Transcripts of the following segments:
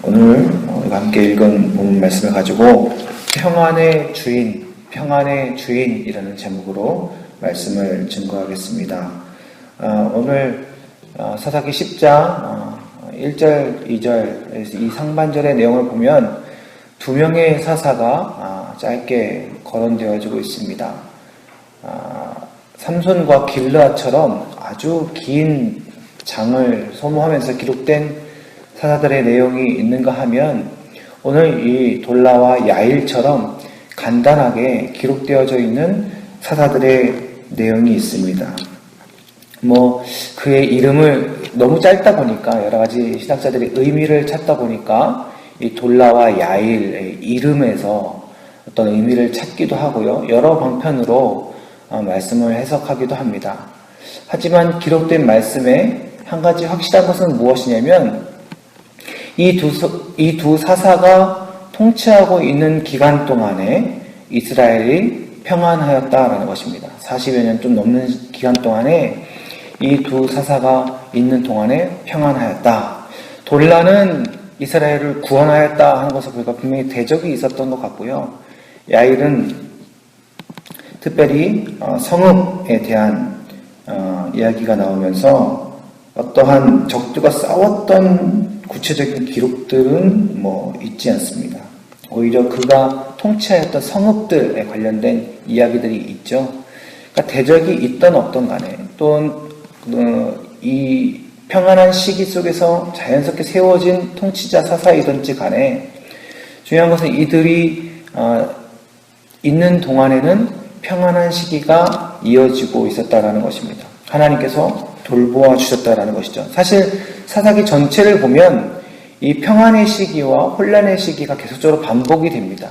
오늘 우리가 함께 읽은 본문 말씀을 가지고 평안의 주인이라는 제목으로 말씀을 증거하겠습니다. 오늘 사사기 10장 1절, 2절 이 상반절의 내용을 보면 두 명의 사사가 짧게 거론되어지고 있습니다. 삼손과 길르앗처럼 아주 긴 장을 소모하면서 기록된 사사들의 내용이 있는가 하면 오늘 이 돌라와 야일처럼 간단하게 기록되어져 있는 사사들의 내용이 있습니다. 그의 이름을 너무 짧다 보니까 여러 가지 신학자들이 의미를 찾다 보니까 이 돌라와 야일의 이름에서 어떤 의미를 찾기도 하고요. 여러 방편으로 말씀을 해석하기도 합니다. 하지만 기록된 말씀에 한 가지 확실한 것은 무엇이냐면 이 두 사사가 통치하고 있는 기간 동안에 이스라엘이 평안하였다라는 것입니다. 40여 년 좀 넘는 기간 동안에 이 두 사사가 있는 동안에 평안하였다. 돌라는 이스라엘을 구원하였다 하는 것을 우리가 분명히 대적이 있었던 것 같고요. 야일은 특별히 성읍에 대한 이야기가 나오면서 어떠한 적들과 싸웠던 구체적인 기록들은 있지 않습니다. 오히려 그가 통치하였던 성읍들에 관련된 이야기들이 있죠. 그러니까 대적이 있던 없던 간에 또는 이 평안한 시기 속에서 자연스럽게 세워진 통치자 사사이든지 간에 중요한 것은 이들이 있는 동안에는 평안한 시기가 이어지고 있었다라는 것입니다. 하나님께서 돌보아 주셨다라는 것이죠. 사실 사사기 전체를 보면 이 평안의 시기와 혼란의 시기가 계속적으로 반복이 됩니다.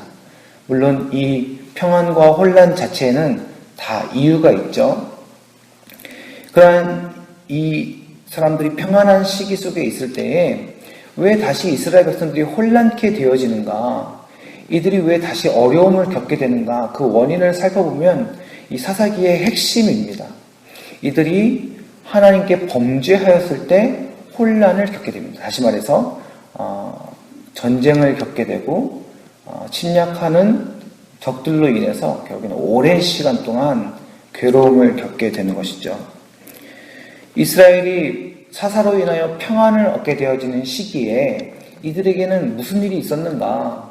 물론 이 평안과 혼란 자체에는 다 이유가 있죠. 그러한 이 사람들이 평안한 시기 속에 있을 때에 왜 다시 이스라엘 백성들이 혼란케 되어지는가, 이들이 왜 다시 어려움을 겪게 되는가, 그 원인을 살펴보면 이 사사기의 핵심입니다. 이들이 하나님께 범죄하였을 때 혼란을 겪게 됩니다. 다시 말해서 전쟁을 겪게 되고 침략하는 적들로 인해서 결국에는 오랜 시간 동안 괴로움을 겪게 되는 것이죠. 이스라엘이 사사로 인하여 평안을 얻게 되어지는 시기에 이들에게는 무슨 일이 있었는가,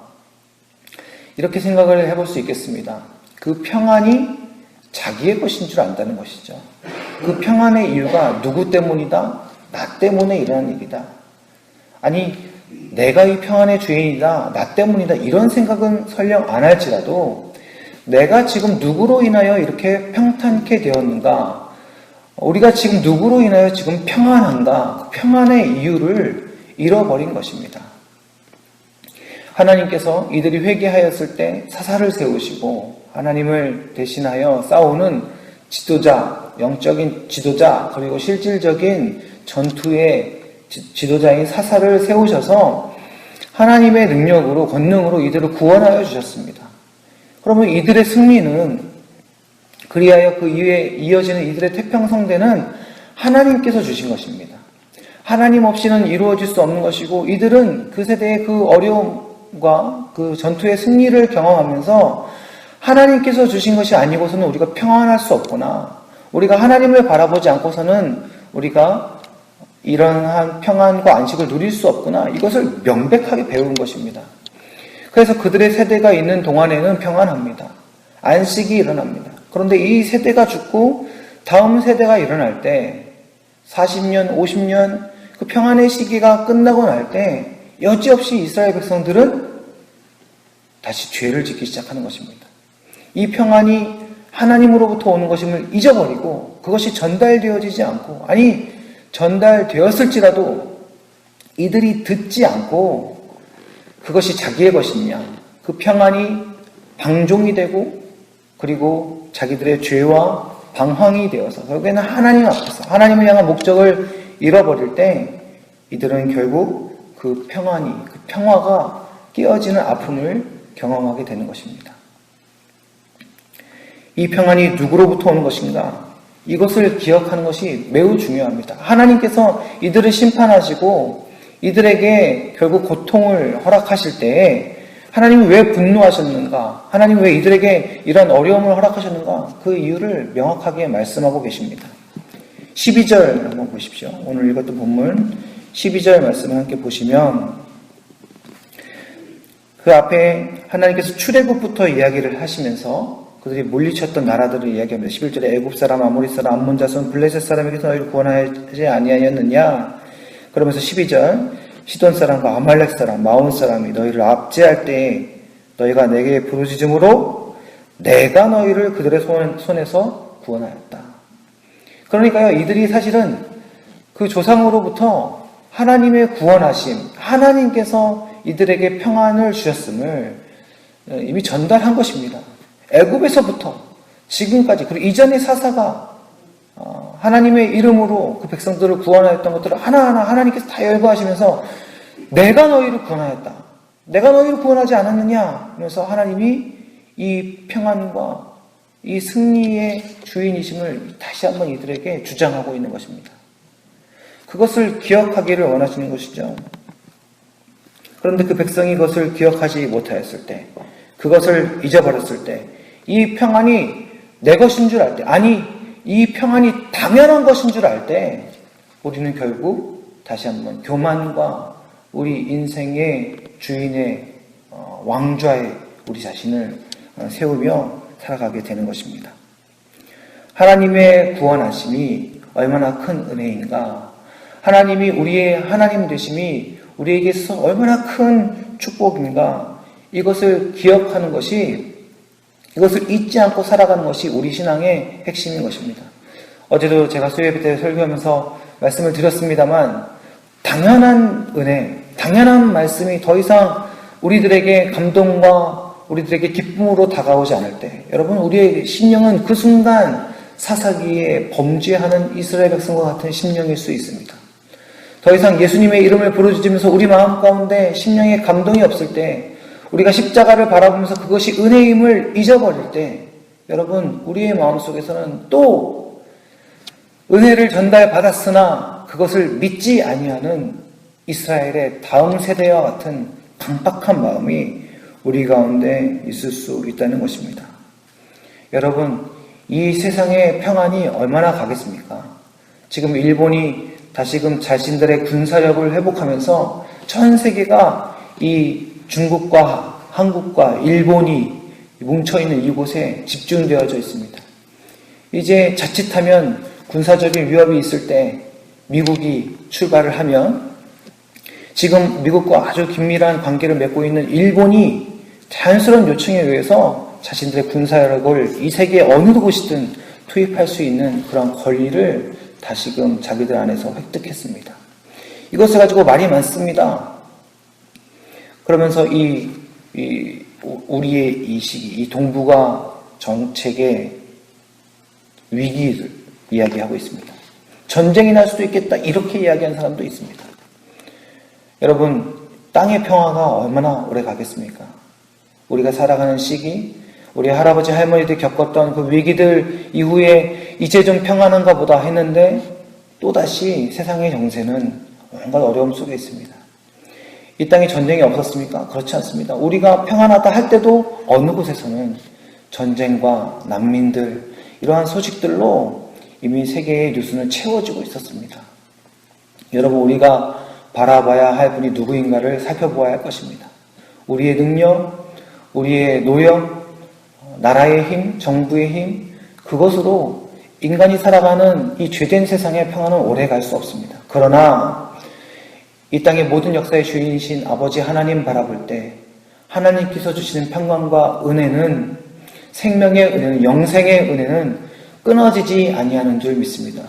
이렇게 생각을 해볼 수 있겠습니다. 그 평안이 자기의 것인 줄 안다는 것이죠. 그 평안의 이유가 누구 때문이다? 나 때문에 일어난 일이다. 아니, 내가 이 평안의 주인이다, 나 때문이다, 이런 생각은 설령 안 할지라도 내가 지금 누구로 인하여 이렇게 평탄케 되었는가, 우리가 지금 누구로 인하여 지금 평안한가, 그 평안의 이유를 잃어버린 것입니다. 하나님께서 이들이 회개하였을 때 사사를 세우시고 하나님을 대신하여 싸우는 지도자, 영적인 지도자, 그리고 실질적인 전투의 지도자인 사사를 세우셔서 하나님의 능력으로, 권능으로 이들을 구원하여 주셨습니다. 그러면 이들의 승리는, 그리하여 그 이후에 이어지는 이들의 태평성대는 하나님께서 주신 것입니다. 하나님 없이는 이루어질 수 없는 것이고, 이들은 그 세대의 그 어려움과 그 전투의 승리를 경험하면서 하나님께서 주신 것이 아니고서는 우리가 평안할 수 없구나, 우리가 하나님을 바라보지 않고서는 우리가 이러한 평안과 안식을 누릴 수 없구나, 이것을 명백하게 배운 것입니다. 그래서 그들의 세대가 있는 동안에는 평안합니다. 안식이 일어납니다. 그런데 이 세대가 죽고 다음 세대가 일어날 때 40년, 50년 그 평안의 시기가 끝나고 날 때 여지없이 이스라엘 백성들은 다시 죄를 짓기 시작하는 것입니다. 이 평안이 하나님으로부터 오는 것임을 잊어버리고 그것이 전달되어지지 않고, 아니 전달되었을지라도 이들이 듣지 않고 그것이 자기의 것이냐, 그 평안이 방종이 되고 그리고 자기들의 죄와 방황이 되어서 결국에는 하나님 앞에서 하나님을 향한 목적을 잃어버릴 때 이들은 결국 그 평안이, 그 평화가 깨어지는 아픔을 경험하게 되는 것입니다. 이 평안이 누구로부터 오는 것인가? 이것을 기억하는 것이 매우 중요합니다. 하나님께서 이들을 심판하시고 이들에게 결국 고통을 허락하실 때에 하나님이 왜 분노하셨는가? 하나님이 왜 이들에게 이런 어려움을 허락하셨는가? 그 이유를 명확하게 말씀하고 계십니다. 12절 한번 보십시오. 오늘 읽었던 본문 12절 말씀을 함께 보시면 그 앞에 하나님께서 출애굽부터 이야기를 하시면서 그들이 물리쳤던 나라들을 이야기합니다. 11절에 애굽 사람, 아모리 사람, 암몬 자손, 블레셋 사람에게서 너희를 구원하지 아니하였느냐? 그러면서 12절 시돈 사람과 아말렉 사람, 마온 사람이 너희를 압제할 때에 너희가 내게 부르짖음으로 내가 너희를 그들의 손에서 구원하였다. 그러니까요, 이들이 사실은 그 조상으로부터 하나님의 구원하심, 하나님께서 이들에게 평안을 주셨음을 이미 전달한 것입니다. 애굽에서부터 지금까지, 그리고 이전의 사사가 하나님의 이름으로 그 백성들을 구원하였던 것들을 하나하나 하나님께서 다 열거하시면서 내가 너희를 구원하였다. 내가 너희를 구원하지 않았느냐? 그래서 하나님이 이 평안과 이 승리의 주인이심을 다시 한번 이들에게 주장하고 있는 것입니다. 그것을 기억하기를 원하시는 것이죠. 그런데 그 백성이 그것을 기억하지 못하였을 때, 그것을 잊어버렸을 때, 이 평안이 내 것인 줄 알 때, 아니 이 평안이 당연한 것인 줄 알 때 우리는 결국 다시 한번 교만과 우리 인생의 주인의 왕좌에 우리 자신을 세우며 살아가게 되는 것입니다. 하나님의 구원하심이 얼마나 큰 은혜인가, 하나님이 우리의 하나님 되심이 우리에게 있어서 얼마나 큰 축복인가, 이것을 기억하는 것이, 이것을 잊지 않고 살아가는 것이 우리 신앙의 핵심인 것입니다. 어제도 제가 수요예배 때 설교하면서 말씀을 드렸습니다만 당연한 은혜, 당연한 말씀이 더 이상 우리들에게 감동과 우리들에게 기쁨으로 다가오지 않을 때, 여러분, 우리의 심령은 그 순간 사사기에 범죄하는 이스라엘 백성과 같은 심령일 수 있습니다. 더 이상 예수님의 이름을 부르짖으면서 우리 마음 가운데 심령에 감동이 없을 때, 우리가 십자가를 바라보면서 그것이 은혜임을 잊어버릴 때, 여러분, 우리의 마음속에서는 또 은혜를 전달받았으나 그것을 믿지 아니하는 이스라엘의 다음 세대와 같은 강박한 마음이 우리 가운데 있을 수 있다는 것입니다. 여러분, 이 세상의 평안이 얼마나 가겠습니까? 지금 일본이 다시금 자신들의 군사력을 회복하면서 전 세계가 이 중국과 한국과 일본이 뭉쳐있는 이곳에 집중되어져 있습니다. 이제 자칫하면 군사적인 위협이 있을 때 미국이 출발을 하면 지금 미국과 아주 긴밀한 관계를 맺고 있는 일본이 자연스러운 요청에 의해서 자신들의 군사력을 이 세계 어느 곳이든 투입할 수 있는 그런 권리를 다시금 자기들 안에서 획득했습니다. 이것을 가지고 말이 많습니다. 그러면서 우리의 이 시기, 이 동북아 정책의 위기를 이야기하고 있습니다. 전쟁이 날 수도 있겠다, 이렇게 이야기하는 사람도 있습니다. 여러분, 땅의 평화가 얼마나 오래 가겠습니까? 우리가 살아가는 시기, 우리 할아버지 할머니들이 겪었던 그 위기들 이후에 이제 좀 평안한가 보다 했는데 또다시 세상의 정세는 온갖 어려움 속에 있습니다. 이 땅에 전쟁이 없었습니까? 그렇지 않습니다. 우리가 평안하다 할 때도 어느 곳에서는 전쟁과 난민들, 이러한 소식들로 이미 세계의 뉴스는 채워지고 있었습니다. 여러분, 우리가 바라봐야 할 분이 누구인가를 살펴보아야 할 것입니다. 우리의 능력, 우리의 노력, 나라의 힘, 정부의 힘, 그것으로 인간이 살아가는 이 죄된 세상의 평안은 오래 갈 수 없습니다. 그러나 이 땅의 모든 역사의 주인이신 아버지 하나님 바라볼 때 하나님께서 주시는 평강과 은혜는, 생명의 은혜는, 영생의 은혜는 끊어지지 아니하는 줄 믿습니다.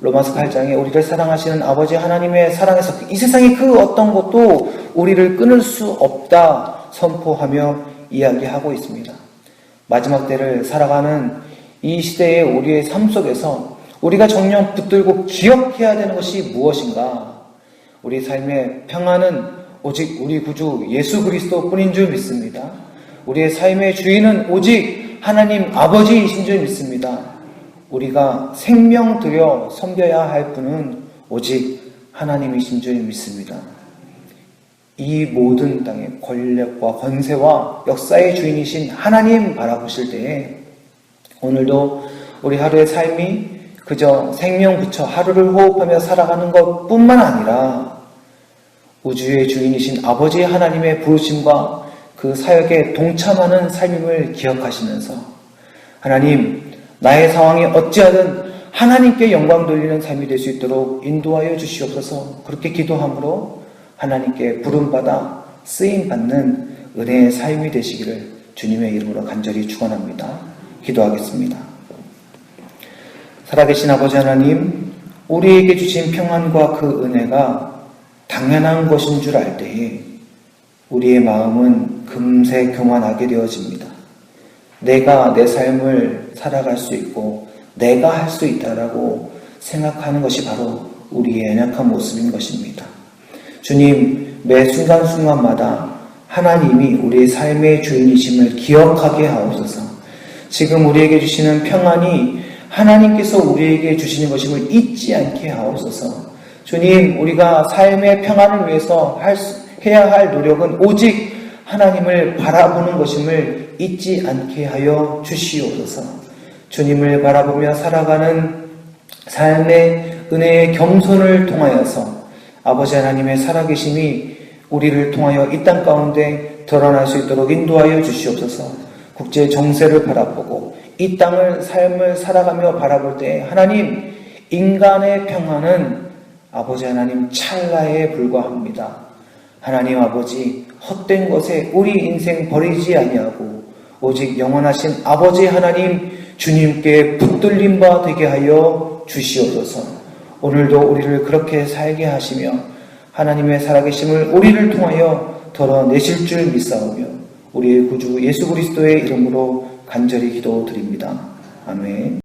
로마서 8장에 우리를 사랑하시는 아버지 하나님의 사랑에서 이 세상의 그 어떤 것도 우리를 끊을 수 없다 선포하며 이야기하고 있습니다. 마지막 때를 살아가는 이 시대의 우리의 삶 속에서 우리가 정녕 붙들고 기억해야 되는 것이 무엇인가? 우리 삶의 평안은 오직 우리 구주 예수 그리스도 뿐인 줄 믿습니다. 우리의 삶의 주인은 오직 하나님 아버지이신 줄 믿습니다. 우리가 생명 들여 섬겨야 할 분은 오직 하나님이신 줄 믿습니다. 이 모든 땅의 권력과 권세와 역사의 주인이신 하나님 바라보실 때에 오늘도 우리 하루의 삶이 그저 생명 붙여 하루를 호흡하며 살아가는 것뿐만 아니라 우주의 주인이신 아버지 하나님의 부르심과 그 사역에 동참하는 삶임을 기억하시면서 하나님, 나의 상황이 어찌하든 하나님께 영광 돌리는 삶이 될 수 있도록 인도하여 주시옵소서. 그렇게 기도함으로 하나님께 부름받아 쓰임받는 은혜의 삶이 되시기를 주님의 이름으로 간절히 축원합니다. 기도하겠습니다. 살아계신 아버지 하나님, 우리에게 주신 평안과 그 은혜가 당연한 것인 줄 알 때에 우리의 마음은 금세 교만하게 되어집니다. 내가 내 삶을 살아갈 수 있고 내가 할 수 있다라고 생각하는 것이 바로 우리의 연약한 모습인 것입니다. 주님, 매 순간순간마다 하나님이 우리의 삶의 주인이심을 기억하게 하옵소서. 지금 우리에게 주시는 평안이 하나님께서 우리에게 주시는 것임을 잊지 않게 하옵소서. 주님, 우리가 삶의 평안을 위해서 해야 할 노력은 오직 하나님을 바라보는 것임을 잊지 않게 하여 주시옵소서. 주님을 바라보며 살아가는 삶의 은혜의 겸손을 통하여서 아버지 하나님의 살아계심이 우리를 통하여 이 땅 가운데 드러날 수 있도록 인도하여 주시옵소서. 국제 정세를 바라보고 이 땅을 삶을 살아가며 바라볼 때 하나님, 인간의 평안은 아버지 하나님 찰나에 불과합니다. 하나님 아버지, 헛된 것에 우리 인생 버리지 아니하고 오직 영원하신 아버지 하나님 주님께 붙들림 바 되게 하여 주시옵소서. 오늘도 우리를 그렇게 살게 하시며 하나님의 살아계심을 우리를 통하여 드러내실 줄 믿사오며 우리의 구주 예수 그리스도의 이름으로 간절히 기도드립니다. 아멘.